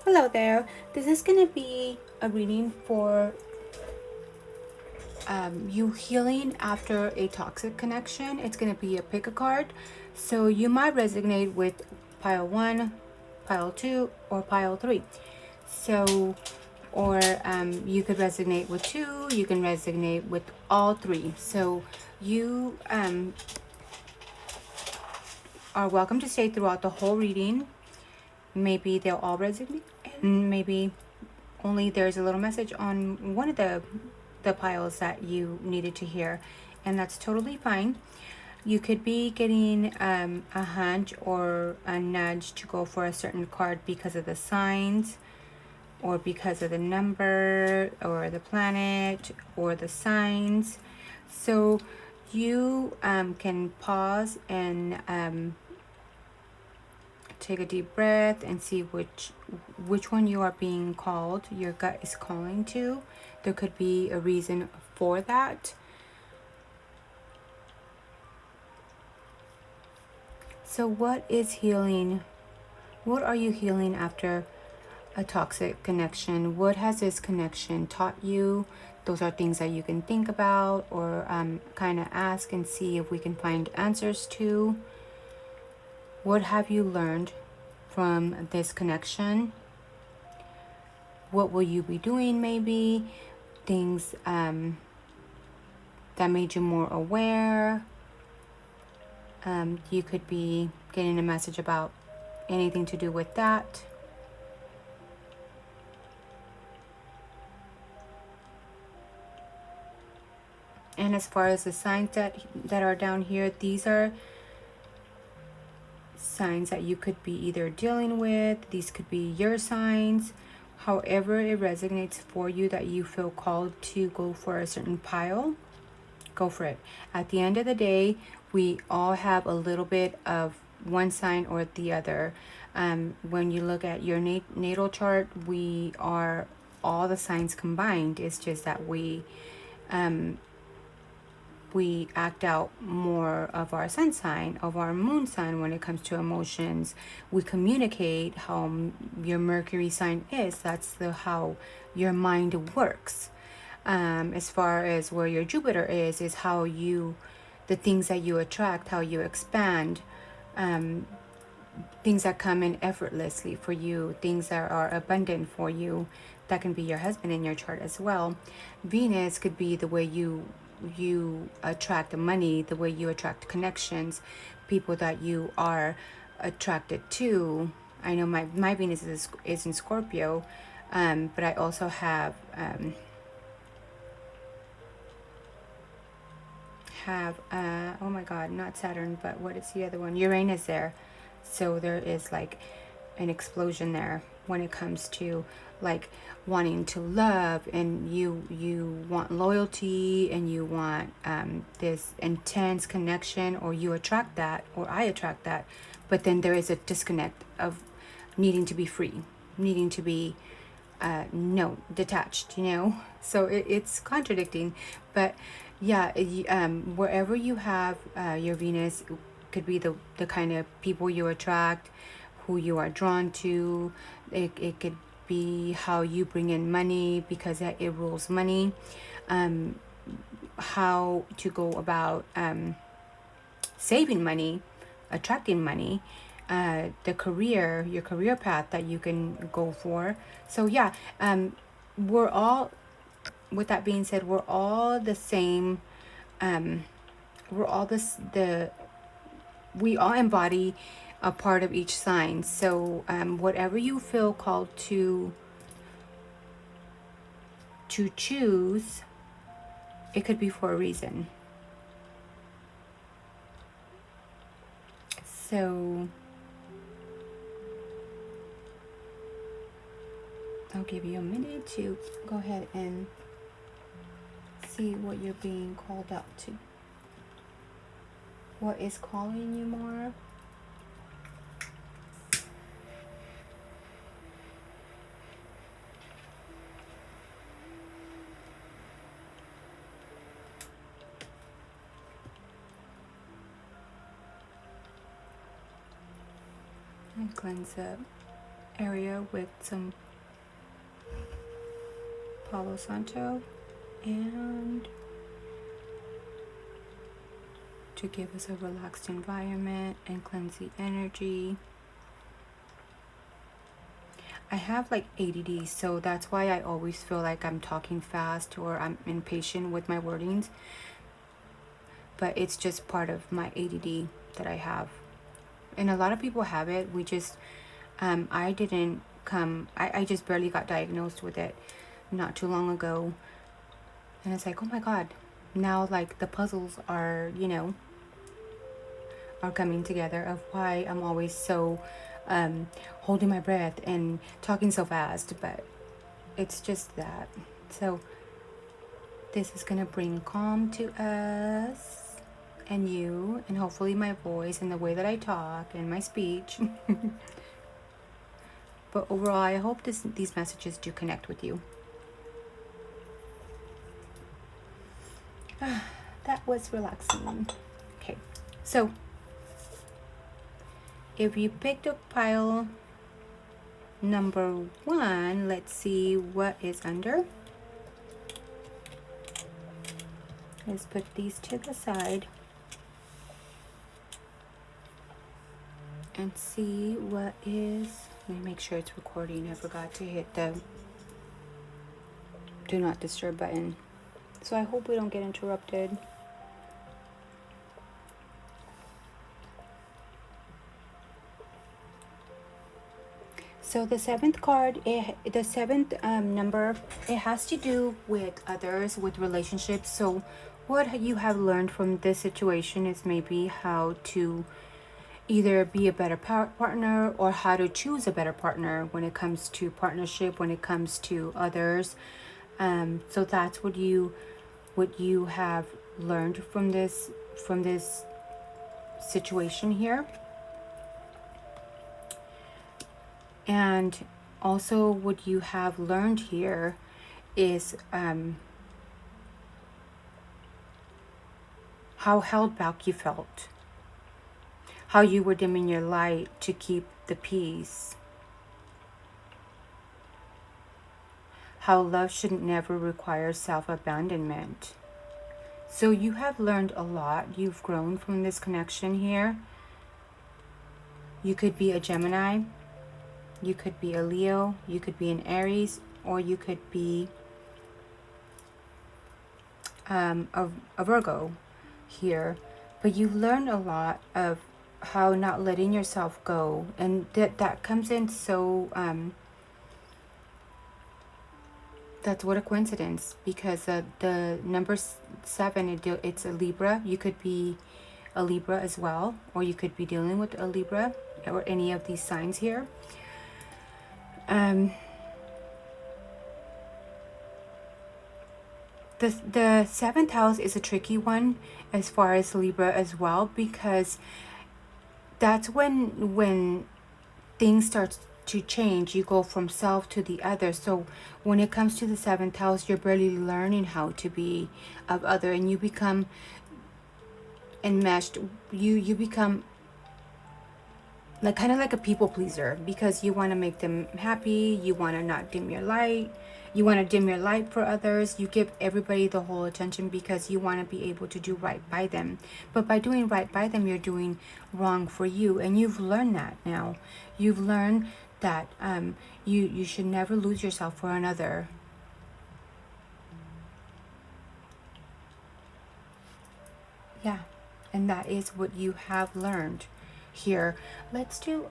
Hello there. This is going to be a reading for you healing after a toxic connection. It's going to be a pick a card. So you might resonate with pile 1, pile 2, or pile 3. So, or you could resonate with 2, you can resonate with all 3. So you are welcome to stay throughout the whole reading. Maybe they'll all resonate, and maybe only there's a little message on one of the piles that you needed to hear, and that's totally fine. You could be getting a hunch or a nudge to go for a certain card because of the signs, or because of the number, or the planet, or the signs. So you can pause and take a deep breath and see which one you are being called, your gut is calling to. There could be a reason for that. So what is healing? What are you healing after a toxic connection? What has this connection taught you? Those are things that you can think about, or kind of ask and see if we can find answers to. What have you learned from this connection? What will you be doing, maybe? Things that made you more aware. You could be getting a message about anything to do with that. And as far as the signs that are down here, these are signs that you could be either dealing with. These could be your signs. However it resonates for you, that you feel called to go for a certain pile, go for it. At the end of the day, we all have a little bit of one sign or the other. When you look at your natal chart, we are all the signs combined. It's just that we act out more of our sun sign, of our moon sign when it comes to emotions. We communicate how your Mercury sign is. That's how your mind works. As far as where your Jupiter is how the things that you attract, how you expand, things that come in effortlessly for you, things that are abundant for you. That can be your husband in your chart as well. Venus could be the way you attract money, the way you attract connections, people that you are attracted to. I know my Venus is in Scorpio, but I also have oh my god, not Saturn, but what is the other one? Uranus there. So there is like an explosion there when it comes to like wanting to love, and you want loyalty, and you want this intense connection, or you attract that, or I attract that. But then there is a disconnect of needing to be free, needing to be no, detached, so it's contradicting. But yeah, wherever you have your Venus, could be the kind of people you attract, who you are drawn to. It could be how you bring in money, because it rules money. How to go about saving money, attracting money, your career path that you can go for. So yeah, we're all, with that being said, we're all the same. We're all we all embody a part of each sign. So whatever you feel called to choose, it could be for a reason. So I'll give you a minute to go ahead and see what you're being called out to. What is calling you more? And cleanse up area with some Palo Santo, and to give us a relaxed environment and cleanse the energy. I have like ADD, so that's why I always feel like I'm talking fast or I'm impatient with my wordings, but it's just part of my ADD that I have. And a lot of people have it. We just, I just barely got diagnosed with it not too long ago. And it's like, oh my God, now like the puzzles are, are coming together of why I'm always so holding my breath and talking so fast, but it's just that. So this is gonna bring calm to us and you, and hopefully my voice and the way that I talk and my speech. But overall, I hope these messages do connect with you. That was relaxing. Okay, so if you picked up pile number 1, let's see what is under. Let's put these to the side and see what is. Let me make sure it's recording. I forgot to hit the do not disturb button, so I hope we don't get interrupted. So the 7th card, the 7th number, it has to do with others, with relationships. So what you have learned from this situation is maybe how to either be a better partner or how to choose a better partner when it comes to partnership, when it comes to others. So that's what you have learned from this situation here. And also what you have learned here is how held back you felt, how you were dimming your light to keep the peace, how love should never require self-abandonment. So you have learned a lot. You've grown from this connection here. You could be a Gemini, you could be a Leo, you could be an Aries, or you could be a Virgo here. But you've learned a lot of how not letting yourself go, and that comes in so that's what a coincidence, because the number 7, it's a Libra. You could be a Libra as well, or you could be dealing with a Libra or any of these signs here. The 7th house is a tricky one as far as Libra as well, because that's when things start to change. You go from self to the other. So when it comes to the 7th house, you're barely learning how to be of other, and you become enmeshed. You become like kind of like a people pleaser, because you want to make them happy. You want to not dim your light. You want to dim your light for others. You give everybody the whole attention because you want to be able to do right by them. But by doing right by them, you're doing wrong for you. And you've learned that now. You've learned that you should never lose yourself for another. Yeah, and that is what you have learned here. Let's do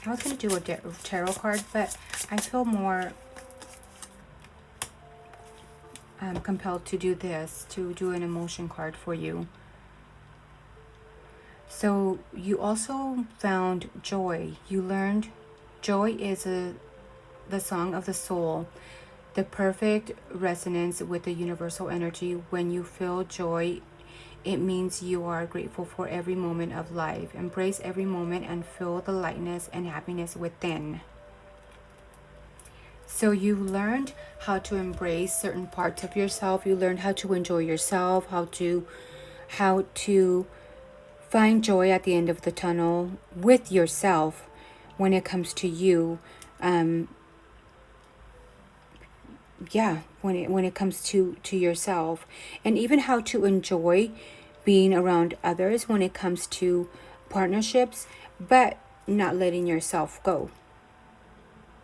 I was going to do a tarot card, but I feel more compelled to do this, to do an emotion card for you. So you also found joy. You learned joy is the song of the soul, the perfect resonance with the universal energy. When you feel joy, it means you are grateful for every moment of life. Embrace every moment and feel the lightness and happiness within. So you learned how to embrace certain parts of yourself. You learned how to enjoy yourself, how to find joy at the end of the tunnel with yourself when it comes to you. When it comes to yourself, and even how to enjoy being around others when it comes to partnerships, but not letting yourself go,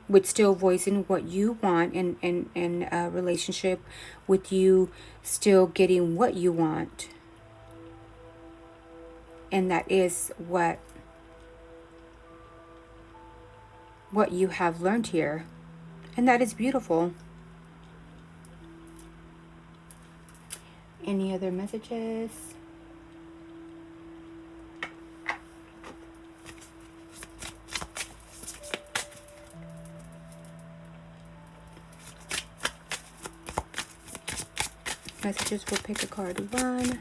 with still voicing what you want in a relationship, with you still getting what you want. And that is what you have learned here, and that is beautiful. Any other messages? Messages will pick a card. 1.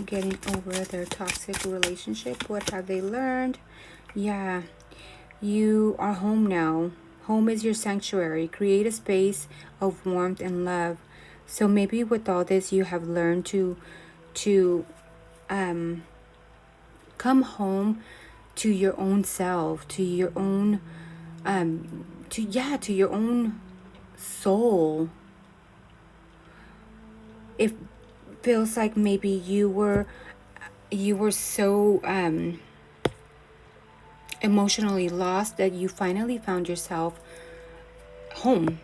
Getting over their toxic relationship. What have they learned? Yeah, you are home now. Home is your sanctuary. Create a space of warmth and love. So maybe with all this, you have learned to come home to your own self, to your own to your own soul. It feels like maybe you were so emotionally lost that you finally found yourself home.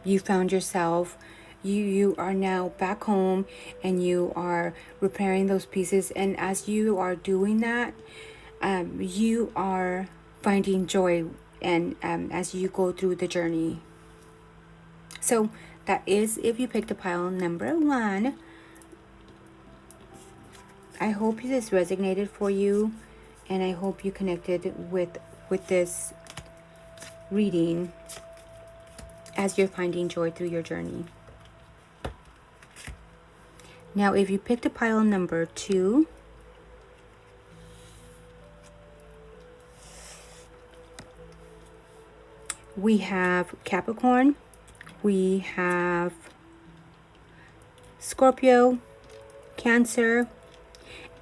You found yourself, you are now back home, and you are repairing those pieces. And as you are doing that, you are finding joy, and as you go through the journey. So that is if you picked a pile number 1. I hope this resonated for you, and I hope you connected with this reading as you're finding joy through your journey. Now, if you picked a pile number 2, we have Capricorn, we have Scorpio, Cancer,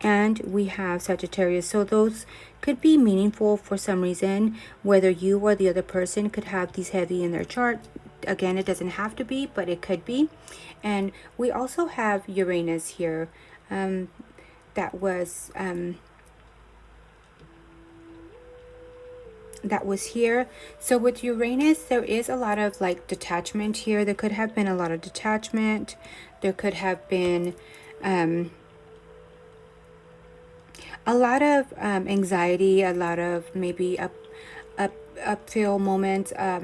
and we have Sagittarius. So those could be meaningful for some reason, whether you or the other person could have these heavy in their chart. Again, it doesn't have to be, but it could be. And we also have Uranus here. That was here. So with Uranus, there is a lot of like detachment here. There could have been a lot of detachment. There could have been a lot of anxiety, a lot of maybe uphill moments, a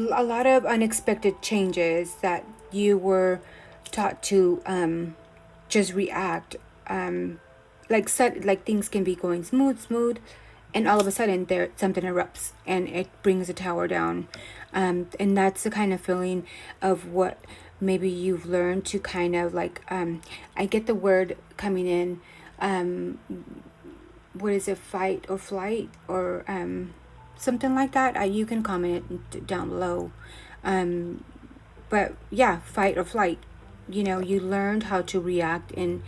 lot of unexpected changes that you were taught to just react. Like things can be going smooth, and all of a sudden something erupts and it brings the tower down. And that's the kind of feeling of what maybe you've learned to kind of like, I get the word coming in, what is it, fight or flight, or something like that. You can comment down below. But yeah, fight or flight. You know, you learned how to react in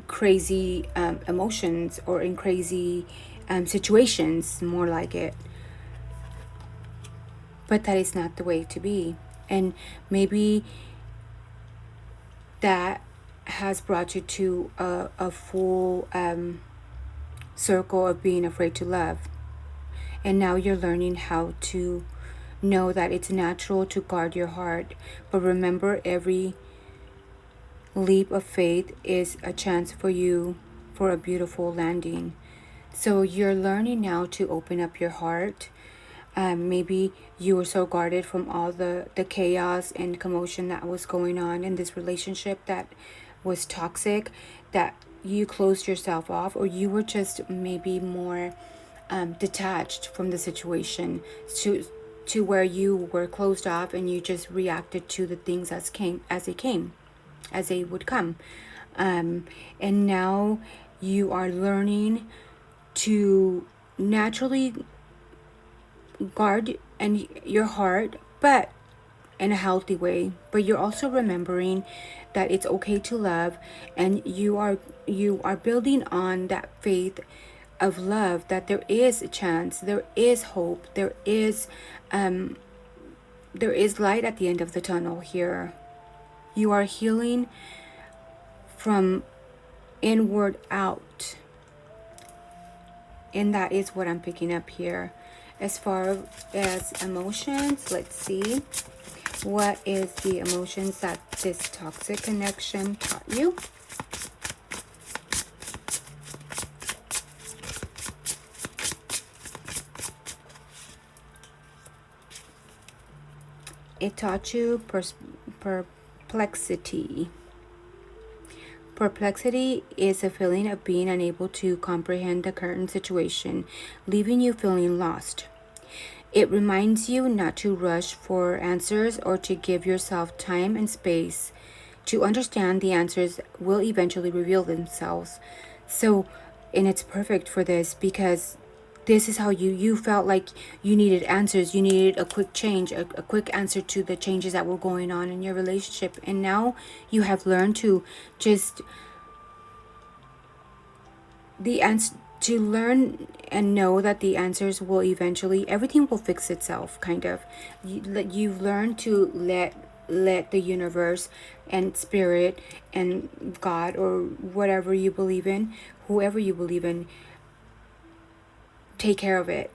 crazy emotions, or in crazy situations, more like it. But that is not the way to be. And maybe that has brought you to a full circle of being afraid to love. And now you're learning how to know that it's natural to guard your heart. But remember, every leap of faith is a chance for you for a beautiful landing. So you're learning now to open up your heart. Maybe you were so guarded from all the chaos and commotion that was going on in this relationship that was toxic, that you closed yourself off, or you were just maybe more detached from the situation to where you were closed off and you just reacted to the things as they would come. And now you are learning to naturally guard and your heart, but in a healthy way, but you're also remembering that it's okay to love, and you are building on that faith of love, that there is a chance, there is hope, there is light at the end of the tunnel here. You are healing from inward out, and that is what I'm picking up here. As far as emotions, let's see. What is the emotions that this toxic connection taught you? It taught you perplexity. Perplexity is a feeling of being unable to comprehend the current situation, leaving you feeling lost. It reminds you not to rush for answers or to give yourself time and space to understand. The answers will eventually reveal themselves. So, and it's perfect for this, because this is how you felt like you needed answers. You needed a quick change, a quick answer to the changes that were going on in your relationship. And now you have learned to just the answer, to learn and know that the answers will eventually, everything will fix itself, kind of. You've learned to let the universe and spirit and God, or whatever you believe in, whoever you believe in, take care of it,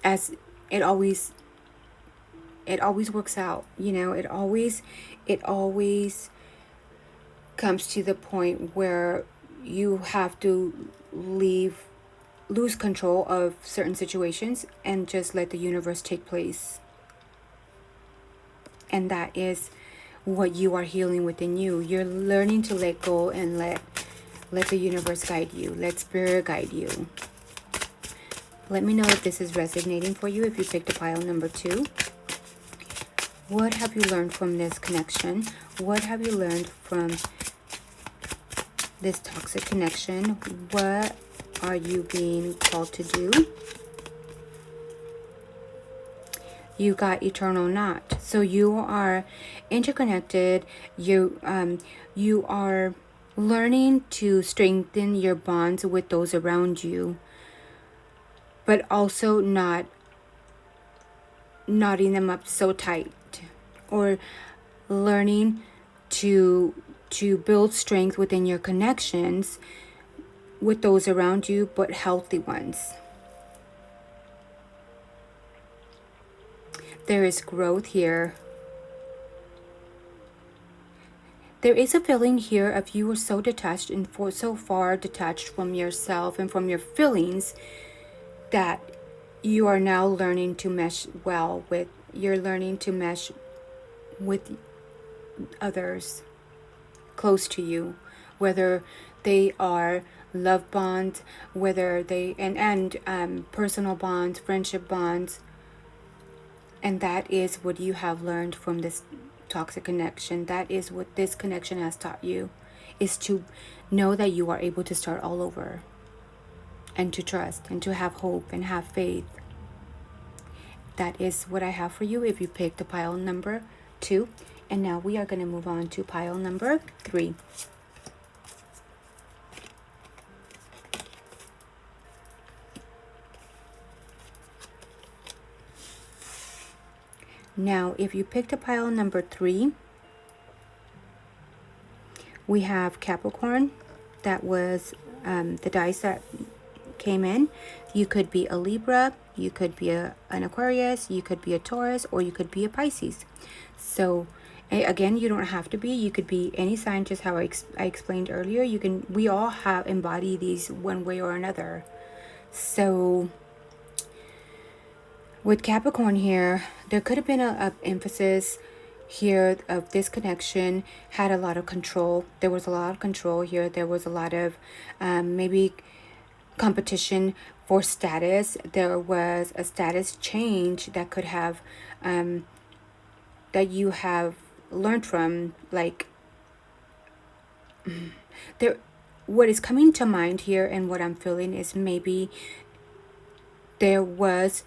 as it always works out. It always comes to the point where you have to lose control of certain situations and just let the universe take place. And that is what you are healing within you. You're learning to let go and let the universe guide you. Let spirit guide you. Let me know if this is resonating for you, if you picked a pile number 2. What have you learned from this connection? What have you learned from this toxic connection? What are you being called to do? You got eternal knot. So you are interconnected. You are learning to strengthen your bonds with those around you, but also not knotting them up so tight, or learning to build strength within your connections with those around you, but healthy ones. There is growth here. There is a feeling here of you are so detached and so far detached from yourself and from your feelings, that you are now learning to mesh well with, you're learning to mesh with others close to you, whether they are love bonds, whether they and personal bonds, friendship bonds. And that is what you have learned from this toxic connection. That is what this connection has taught you, is to know that you are able to start all over, and to trust, and to have hope, and have faith. That is what I have for you if you picked the pile number 2. And now we are going to move on to pile number 3. Now, if you picked a pile number 3, we have Capricorn. That was the dice that came in. You could be a Libra, you could be an Aquarius, you could be a Taurus, or you could be a Pisces. So again, you don't have to be. You could be any sign, just how I explained earlier. We all have embody these one way or another. So with Capricorn here, there could have been a emphasis here of this connection had a lot of control. There was a lot of control here. There was a lot of maybe competition for status. There was a status change that could have that you have learned from, like there. What is coming to mind here and what I'm feeling is maybe there was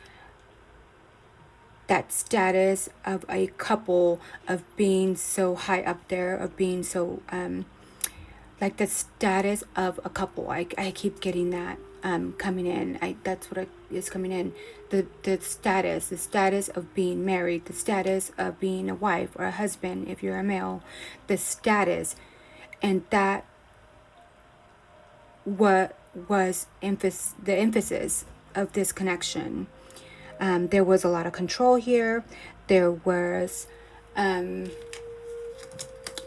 that status of a couple, of being so high up there, of being so like the status of a couple. I keep getting that coming in. That's what is coming in. The status of being married, the status of being a wife or a husband if you're a male, the status, and that what was the emphasis of this connection. There was a lot of control here. There was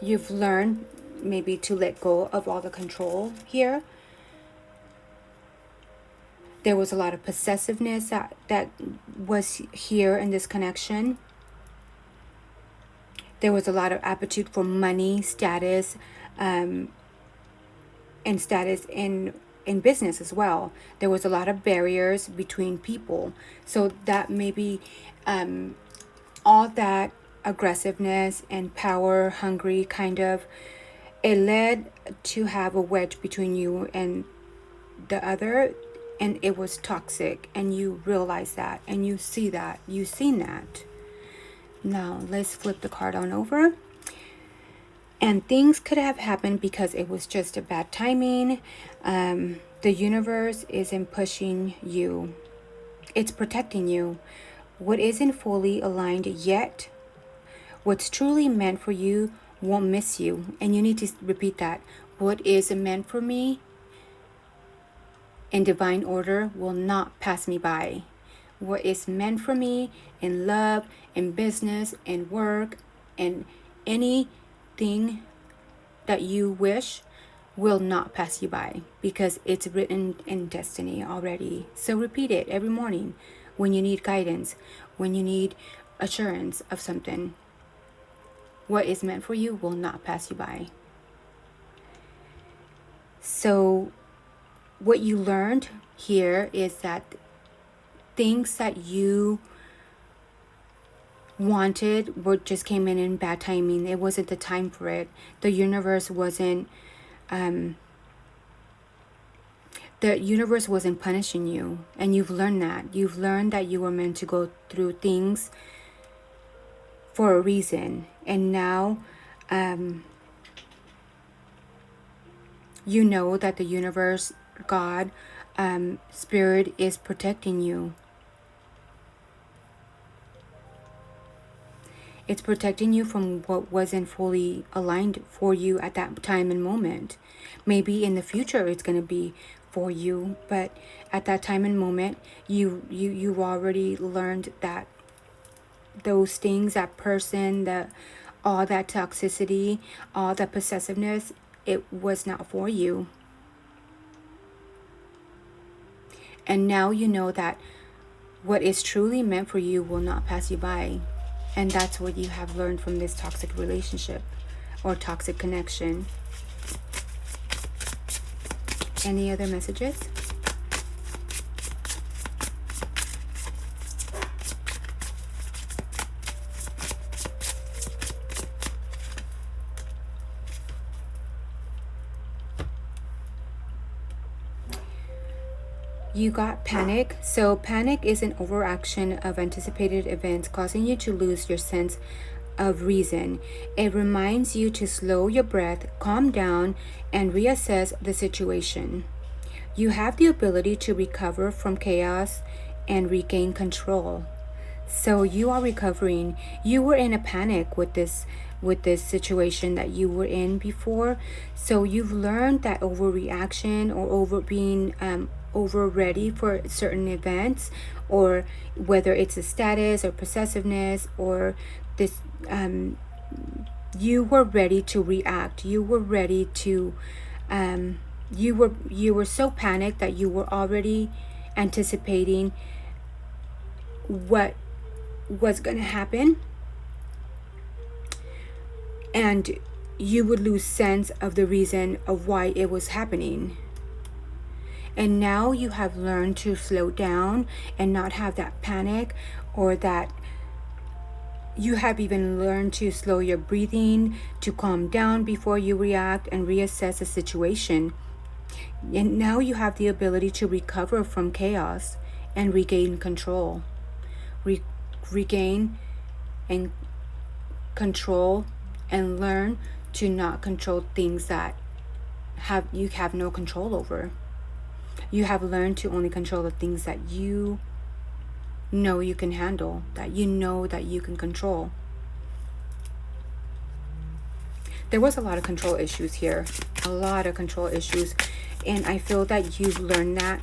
you've learned maybe to let go of all the control here. There was a lot of possessiveness that was here in this connection. There was a lot of aptitude for money, status, and status in business as well. There was a lot of barriers between people. So that maybe all that aggressiveness and power hungry kind of, it led to have a wedge between you and the other, and it was toxic, and you realize that, and you see that, you've seen that. Now let's flip the card on over. And things could have happened because it was just a bad timing. The universe isn't pushing you. It's protecting you. What isn't fully aligned yet, what's truly meant for you won't miss you. And you need to repeat that. What is meant for me in divine order will not pass me by. What is meant for me in love, in business, in work, in anything that you wish will not pass you by, because it's written in destiny already. So repeat it every morning when you need guidance, when you need assurance of something. What is meant for you will not pass you by. So what you learned here is that things that you wanted just came in bad timing. It wasn't the time for it. The universe wasn't punishing you, and you've learned that. You've learned that you were meant to go through things for a reason, and now you know that the universe, God, Spirit is protecting you. It's protecting you from what wasn't fully aligned for you at that time and moment. Maybe in the future it's going to be for you, but at that time and moment, you've already learned that those things, that person, all that toxicity, all that possessiveness, it was not for you. And now you know that what is truly meant for you will not pass you by. And that's what you have learned from this toxic relationship or toxic connection. Any other messages? You got panic. So panic is an overaction of anticipated events causing you to lose your sense of reason. It reminds you to slow your breath, calm down, and reassess the situation. You have the ability to recover from chaos and regain control. So you are recovering. You were in a panic with this situation that you were in before. So you've learned that overreaction or over ready for certain events, or whether it's a status or possessiveness or this, you were ready to react. You were ready to, you were so panicked that you were already anticipating what was going to happen, and you would lose sense of the reason of why it was happening. And now you have learned to slow down and not have that panic, or that you have even learned to slow your breathing, to calm down before you react and reassess the situation. And now you have the ability to recover from chaos and regain control. regain and control and learn to not control things that you have no control over. You have learned to only control the things that you know you can handle, that you know that you can control. There was a lot of control issues here, a lot of control issues, and I feel that you've learned that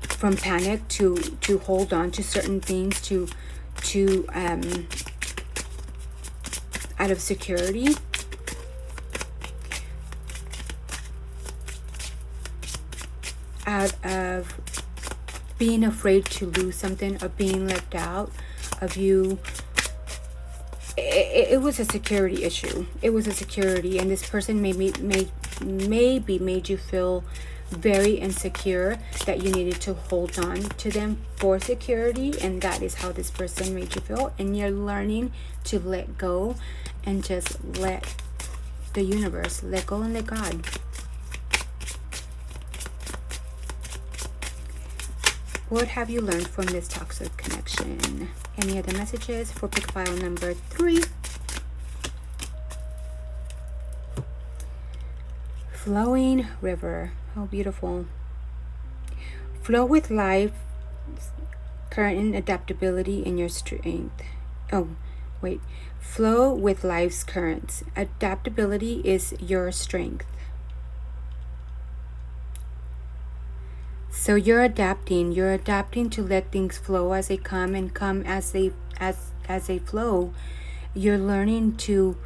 from panic to hold on to certain things, to out of security. Out of being afraid to lose something, of being left out, of you. It was a security issue. It was a security, and this person maybe made you feel very insecure, that you needed to hold on to them for security, and that is how this person made you feel. And you're learning to let go and just let the universe, let go and let God. What have you learned from this toxic connection? Any other messages for pick file number 3? Flowing river. How beautiful. Flow with life, current adaptability, and your strength. Oh, wait. Flow with life's currents. Adaptability is your strength. So you're adapting to let things flow as they come, and come as they flow. You're learning to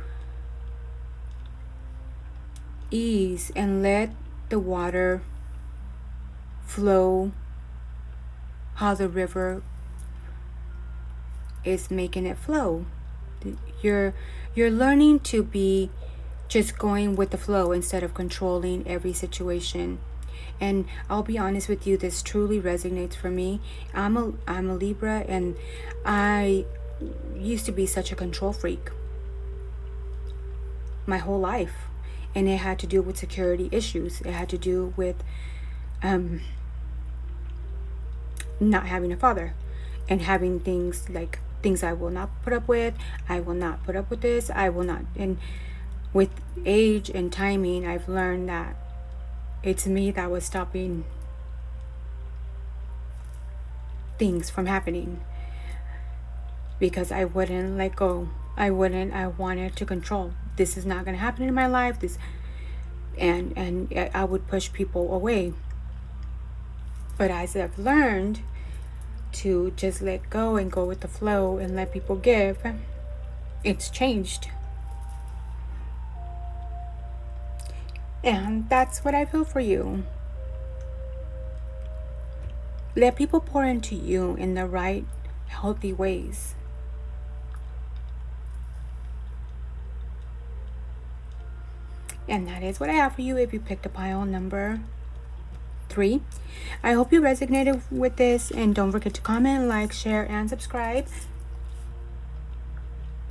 ease and let the water flow how the river is making it flow. You're learning to be just going with the flow instead of controlling every situation. And I'll be honest with you, this truly resonates for me. I'm a Libra, and I used to be such a control freak my whole life, and it had to do with security issues. It had to do with not having a father, and having things like things I will not put up with. I will not put up with this. I will not. And with age and timing, I've learned that it's me that was stopping things from happening, because I wouldn't let go. I wanted to control. This is not going to happen in my life. And I would push people away. But as I've learned to just let go and go with the flow and let people give, it's changed. And that's what I feel for you. Let people pour into you in the right, healthy ways. And that is what I have for you if you picked a pile number 3. I hope you resonated with this, and don't forget to comment, like, share, and subscribe.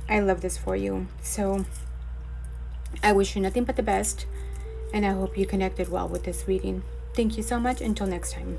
I love this for you. So I wish you nothing but the best, and I hope you connected well with this reading. Thank you so much. Until next time.